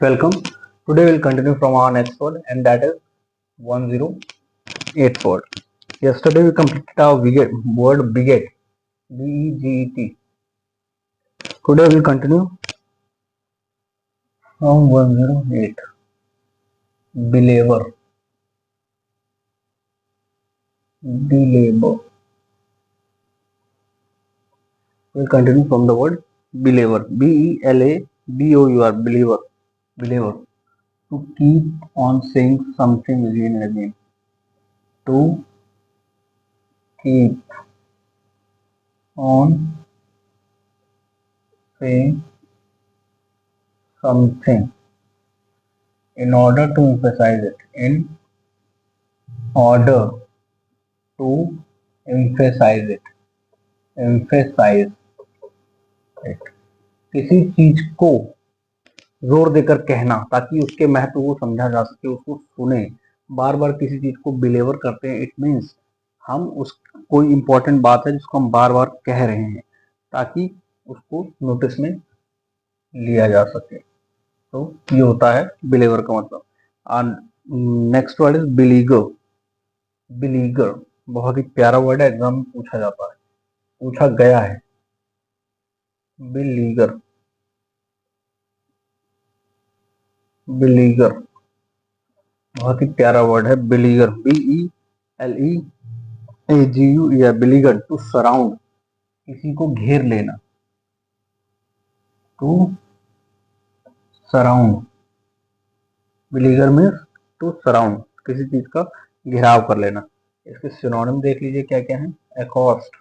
Welcome. Today we'll continue from our next word, and that is 108 word. Yesterday we completed our word beget, B-E-G-E-T. Today we'll continue from 108. Belabor. Belabor. We'll continue from the word belabor. B-E-L-A-B-O-U-R. Belabor. Belabor. To keep on saying something again and again. To keep on saying something in order to emphasize it. In order to emphasize it. Emphasize it. किसी चीज को जोर देकर कहना ताकि उसके महत्व को समझा जा सके, उसको सुने। बार बार किसी चीज को बिलीवर करते हैं, इट मीन्स हम उस कोई इंपॉर्टेंट बात है जिसको हम बार बार कह रहे हैं ताकि उसको नोटिस में लिया जा सके। तो ये होता है बिलीवर का मतलब। Next word is beleaguer. Beleaguer बहुत ही प्यारा वर्ड है, एग्जाम में पूछा जाता है, पूछा गया है। बिलीगर। बिलीगर बहुत ही प्यारा वर्ड है, beleaguer. BELEAGUER। Beleaguer to surround, किसी को घेर लेना। To surround. Beleaguer means to surround, किसी चीज का घेराव कर लेना। इसके सिनोनिम देख लीजिए क्या क्या है। एक्कॉस्ट,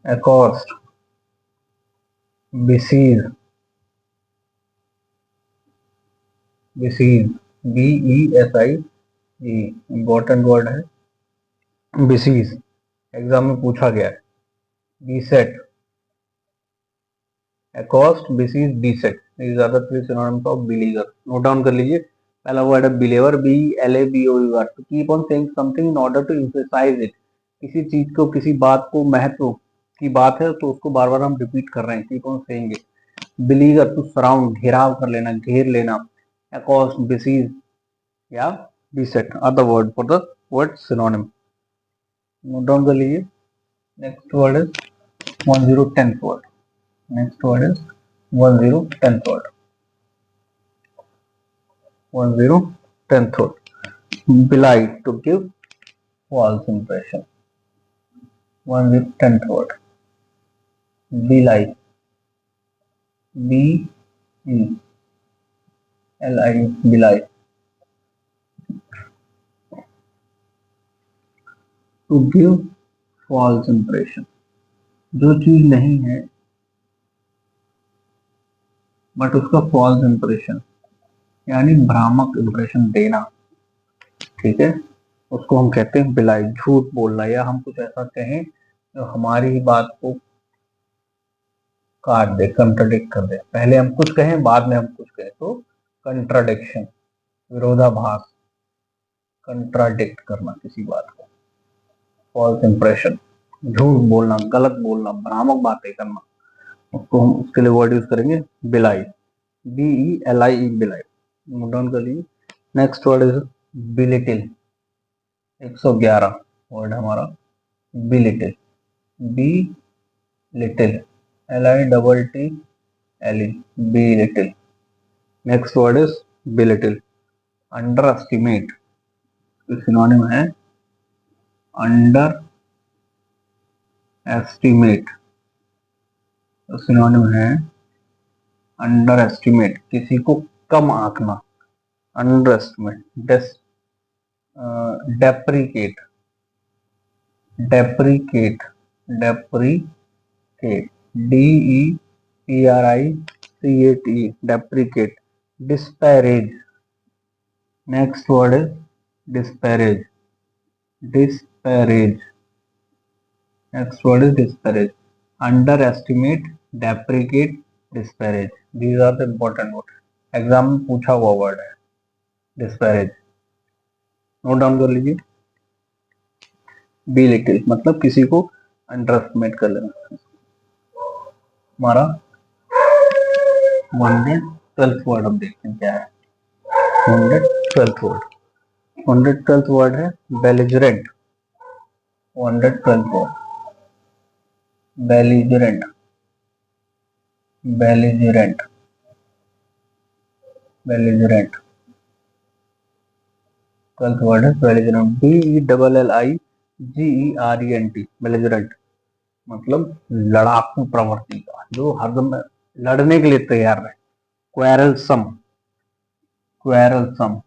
एक्कॉस्ट, बिसीज, बिसीज, BESIG, इम्पोर्टेंट वर्ड है बिसीज, एग्जाम में पूछा गया है। Beset, एक्कॉस्ट, बिसीज, beset, these are the three synonyms of believer. Note down कर लीजिए। पहला वर्ड है believer, BELABOUR, to keep on saying something in order to emphasize it. किसी चीज को, किसी बात को, महत्व की बात है तो उसको बार बार हम रिपीट कर रहे हैं, keep on saying it. Beleaguer to surround, घेराव कर लेना, घेर लेना। एक्कॉस्ट, बिसीज या beset are the word for the word synonym. Note down कर लीजिए। Next word is 10th word. Next word is 10th word. 10th word. Belie, to give false impression. 10th word. Belie. BELIE. Belie. To give false impression. जो चीज नहीं है but उसका false impression यानी भ्रामक impression देना, ठीक है, उसको हम कहते हैं बिलाई, झूठ बोलना। या हम कुछ ऐसा कहें जो हमारी ही बात को काट दे, कंट्राडिक्ट कर दे। पहले हम कुछ कहें, बाद में हम कुछ कहें, तो कंट्राडिक्शन, विरोधाभास, कंट्राडिक्ट करना किसी बात को। फॉल्स इंप्रेशन, झूठ बोलना, गलत बोलना, भ्रामक बातें करना, उसको हम उसके लिए वर्ड यूज करेंगे बिलाई, BELIE, बिलाई। नोट डाउन कर लीजिए। Next word is belittle. 111 word हमारा belittle, be little, LITTLE, belittle. Next word is belittle. Underestimate, synonym है अंडर एस्टिमेट, सिनोनिम है अंडर एस्टिमेट, किसी को कम आंकना। Underestimate. Deprecate, deprecate, deprecate, DEPRICATE, deprecate. Disparage. Next word is disparage, disparage. Next word is disparage. Underestimate, deprecate, disparage, these are the important word. Exam में पूछा हुआ word है disparage. Note down कर लीजिए। Belittle मतलब किसी को under estimate कर लेना। हमारा 112 112th वर्ड हम देखते हैं क्या है। 112th वर्ड, 112th वर्ड है belligerent. 112th word belligerent, belligerent, belligerent. 12th word है बेलिजरेंट, BELLIGERENT, बेलिजरेंट मतलब लड़ाकू प्रवृत्ति का, जो हरदम लड़ने के लिए तैयार है। क्वेरलसम, क्वेरलसम,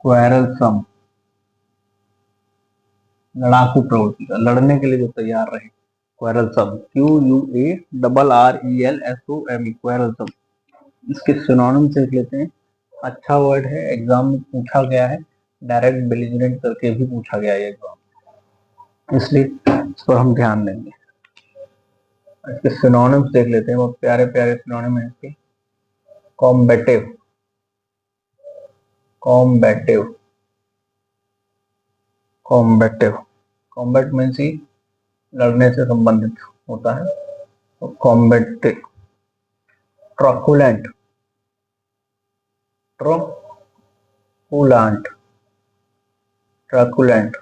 क्वेरलसम, लड़ाकू प्रवृत्ति का, लड़ने के लिए जो तैयार रहे। क्वेरलसम, QUARRELSOME, क्वेरलसम। इसके सिनोनिम देख लेते हैं। अच्छा वर्ड है, एग्जाम में पूछा गया है, डायरेक्ट बेलिजरेंट करके भी पूछा गया है एग्जाम, इसलिए इस पर हम ध्यान देंगे। इसके सिनोनिम्स देख लेते हैं, बहुत प्यारे प्यारे सिनोनिम है इसके। Combative, combative, combative, combat means ही लड़ने से संबंधित होता है, तो combative. Truculent, truculent, truculent,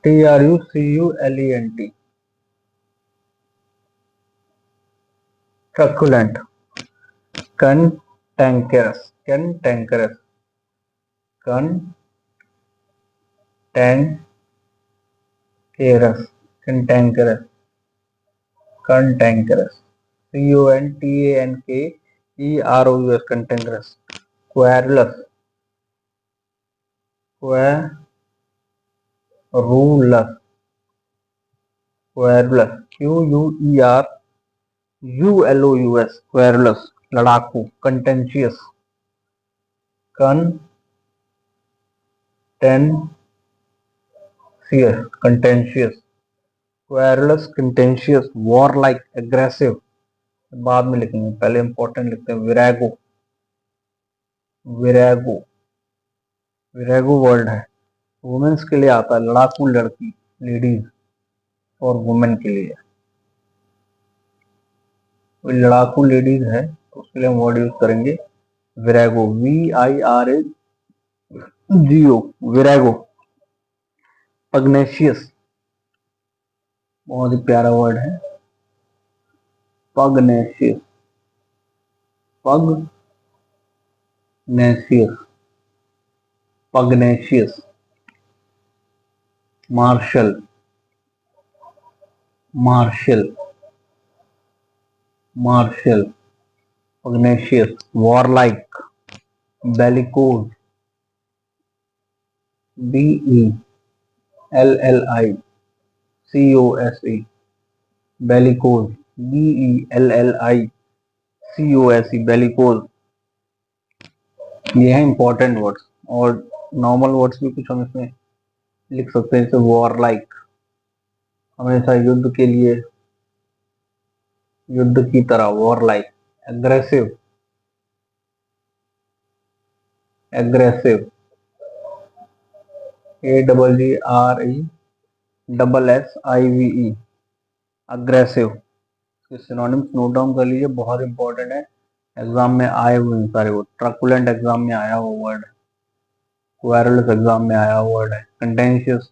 TRUCULENT, truculent. Cantankerous, cantankerous, cantankerous, cantankerous, cantankerous, CONTANKEROUS, cantankerous. Querulous, querulous, querulous, QUERULOUS, querulous लड़ाकू। Contentious, contentious, contentious, querulous, contentious. Warlike, aggressive, बाद में लिखेंगे, पहले इंपॉर्टेंट लिखते हैं। विरागो, विरागो, विरागो वर्ड है, वुमेन्स के लिए आता है, लड़ाकू लड़की, लेडीज और वुमेन के लिए। कोई लड़ाकू लेडीज है तो उसके लिए हम वर्ड यूज करेंगे विरागो, VIRAGO, विरागो। पग्नेशियस, बहुत ही प्यारा वर्ड है, pugnacious, pugnacious, pugnacious. Martial, martial, martial, pugnacious. Warlike, bellicose, BELLICOSE, bellicose, BELLICOSE, bellicose. ये है इंपॉर्टेंट वर्ड्स, और नॉर्मल वर्ड्स भी कुछ हम इसमें लिख सकते हैं, जैसे वॉरलाइक, हमेशा युद्ध के लिए, युद्ध की तरह, warlike. Aggressive, aggressive, AGGRESSIVE, aggressive. Synonyms note down कर लीजिए, बहुत इंपॉर्टेंट है, एग्जाम में आए हुए हैं सारे वर्ड। ट्रकुलेंट एग्जाम में आया हुआ वर्ड है, क्वेरुलस एग्जाम में आया हुआ वर्ड है, contentious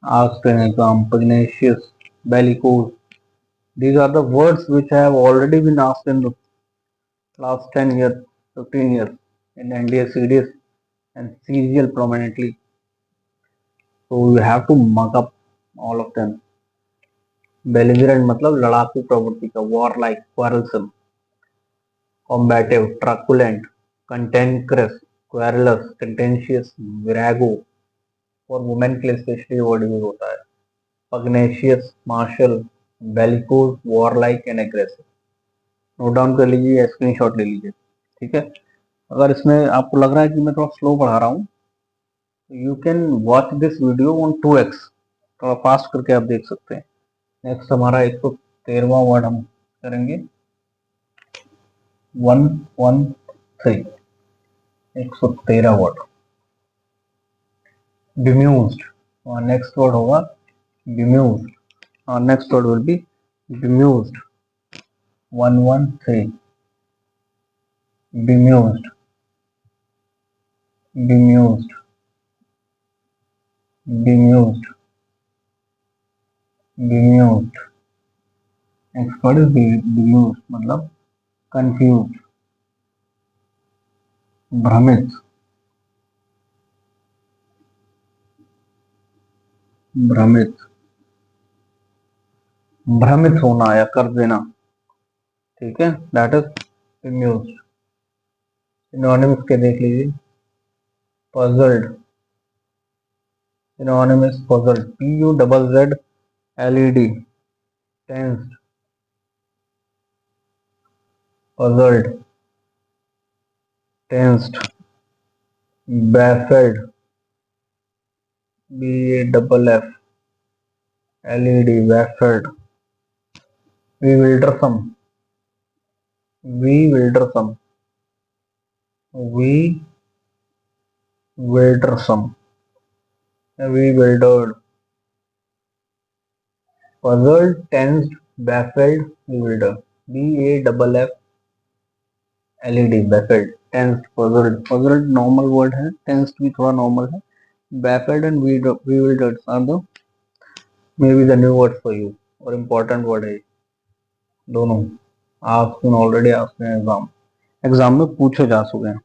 asked in exam, pugnacious, bellicose. These are the words which have already been asked in the last 10 years, 15 years in NDA, CDS and CGL prominently. So you have to mark up all of them. Belligerent मतलब लड़ाकू प्रवृत्ति का, warlike, quarrelsome, combative, truculent, cantankerous, querulous, contentious, virago, और women के लिए specially word use होता है। Pugnacious, martial, bellicose, warlike and aggressive. Note down कर लीजिए, स्क्रीनशॉट ले लीजिए, ठीक है। अगर इसमें आपको लग रहा है कि मैं थोड़ा स्लो पढ़ा रहा हूँ, you can watch this video on 2x, थोड़ा फास्ट करके आप देख सकते हैं। नेक्स्ट हमारा 113वां वर्ड हम करेंगे, 113, 113 वर्ड, bemused। और नेक्स्ट वर्ड होगा bemused, और next word will be bemused, 113. Bemused. Bemused. Bemused. Bemused. Next word is bemused मतलब confused, भ्रमित, भ्रमित, भ्रमित होना या कर देना, ठीक है, दैट इज bemused. सिनोनिम्स के देख लीजिए. puzzled, synonym is puzzled, puzzled, tensed, puzzled, tensed, baffled, baffled, baffled, bewildersome, bewildersome, bewildersome, bewildered, puzzled, tensed, baffled, bewildered, baffled, tensed, puzzled. Puzzled normal word है, tensed भी थोड़ा normal है. Baffled and bewildered are the maybe the new words for you और important word है दोनों. आप already asked हैं exam में पूछे जा चुके हैं.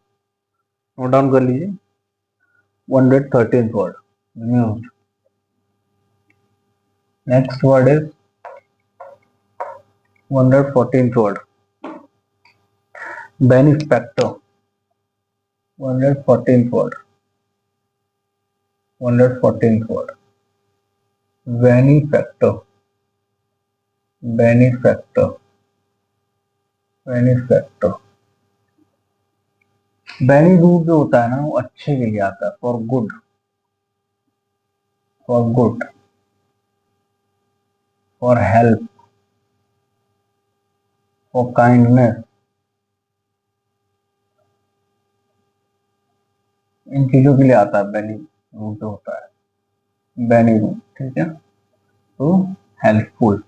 नोट डाउन कर लीजिए. 113th word, bemused. Next word is 114th word, benefactor. 114th word, 114th word, benefactor, benefactor, benefactor. Bene root जो होता है ना वो अच्छे के लिए आता है, for good, for good, for help, for kindness, इन चीजों के लिए आता है बेनी रूट जो होता है, बेनी रूट, ठीक है. तो helpful,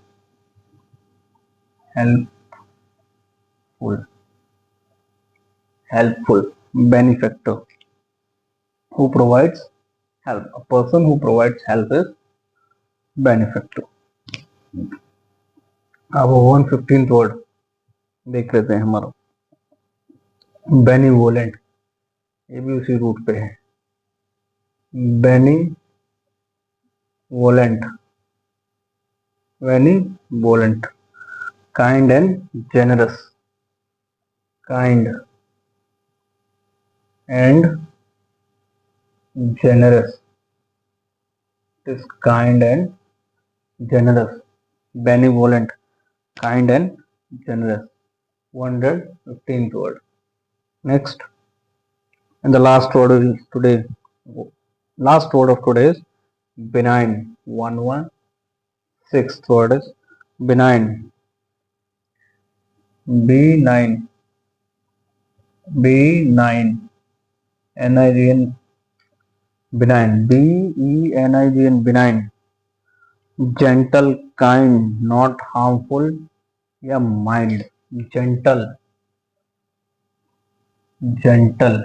helpful, helpful, benefactor, who provides help. A person who provides help is benefactor. अब 115th word देख लेते हैं हमारा, benevolent. ये भी उसी रूट पे है. benevolent, benevolent, kind and generous, kind and generous. It is kind and generous, benevolent, kind and generous. 115th word. Next, and the last word is today. Last word of today is benign. 116th word is benign. Benign. Benign. N-I-G-N. Benign. B-E-N-I-G-N. Benign. Gentle, kind, not harmful. या mild. Gentle. Gentle.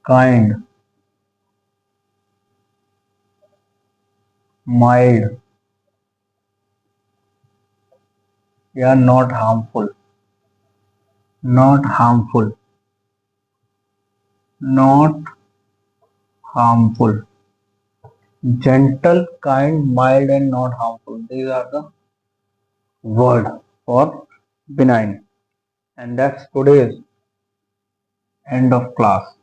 Kind. Mild. या not harmful. Not harmful. Not harmful. Gentle, kind, mild and not harmful. These are the word for benign. And that's today's end of class.